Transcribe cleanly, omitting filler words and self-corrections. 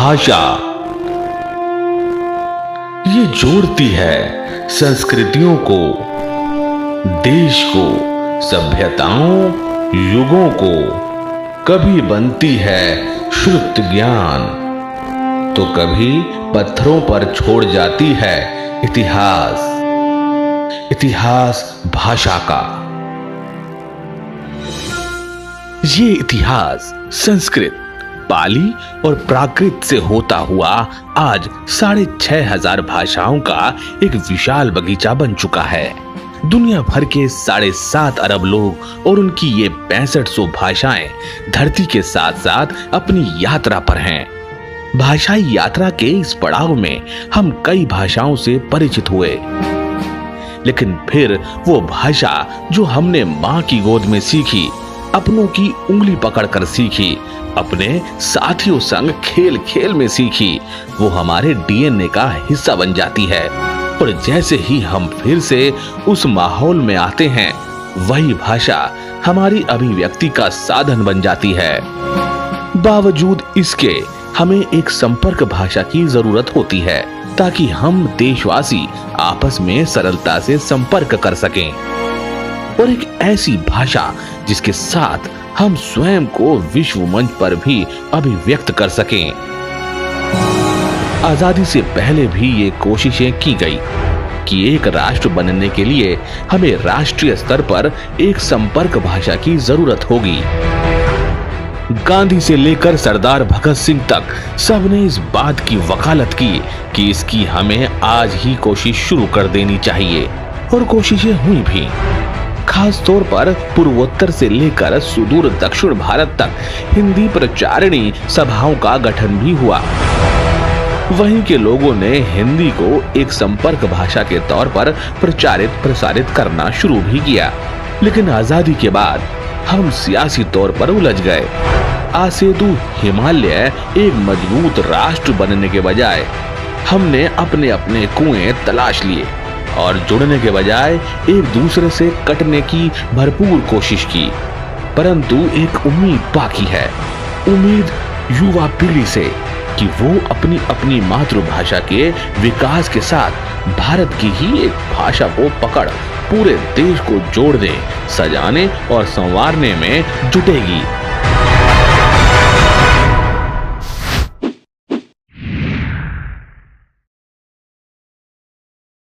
भाषा ये जोड़ती है संस्कृतियों को, देश को, सभ्यताओं, युगों को। कभी बनती है श्रुत ज्ञान तो कभी पत्थरों पर छोड़ जाती है इतिहास। इतिहास भाषा का। ये इतिहास संस्कृत, पाली और प्राकृत से होता हुआ आज 6,500 भाषाओं का एक विशाल बगीचा बन चुका है। दुनिया भर के 7.5 अरब लोग और उनकी ये 6500 भाषाएं धरती के साथ साथ अपनी यात्रा पर हैं। भाषाई यात्रा के इस पड़ाव में हम कई भाषाओं से परिचित हुए, लेकिन फिर वो भाषा जो हमने माँ की गोद में सीखी, अपनों की उंगली पकड़कर सीखी, अपने साथियों संग खेल खेल में सीखी, वो हमारे डीएनए का हिस्सा बन जाती है। और जैसे ही हम फिर से उस माहौल में आते हैं, वही भाषा हमारी अभिव्यक्ति का साधन बन जाती है। बावजूद इसके हमें एक संपर्क भाषा की जरूरत होती है ताकि हम देशवासी आपस में सरलता से संपर्क कर सकें, और एक ऐसी भाषा जिसके साथ हम स्वयं को विश्व मंच पर भी अभिव्यक्त कर सकें। आजादी से पहले भी ये कोशिशें की गई कि एक राष्ट्र बनने के लिए हमें राष्ट्रीय स्तर पर एक संपर्क भाषा की जरूरत होगी। गांधी से लेकर सरदार भगत सिंह तक सबने इस बात की वकालत की कि इसकी हमें आज ही कोशिश शुरू कर देनी चाहिए, और कोशिशें हुई भी। खास तौर पर पूर्वोत्तर से लेकर सुदूर दक्षिण भारत तक हिंदी प्रचारिणी सभाओं का गठन भी हुआ। वहीं के लोगों ने हिंदी को एक संपर्क भाषा के तौर पर प्रचारित प्रसारित करना शुरू भी किया। लेकिन आजादी के बाद हम सियासी तौर पर उलझ गए। आसेतु हिमालय एक मजबूत राष्ट्र बनने के बजाय हमने अपने अपने कुएं तलाश लिए और जुड़ने के बजाय एक दूसरे से कटने की भरपूर कोशिश की। परंतु एक उम्मीद बाकी है, उम्मीद युवा पीढ़ी से कि वो अपनी अपनी मातृभाषा के विकास के साथ भारत की ही एक भाषा को पकड़ पूरे देश को जोड़ने, सजाने और संवारने में जुटेगी।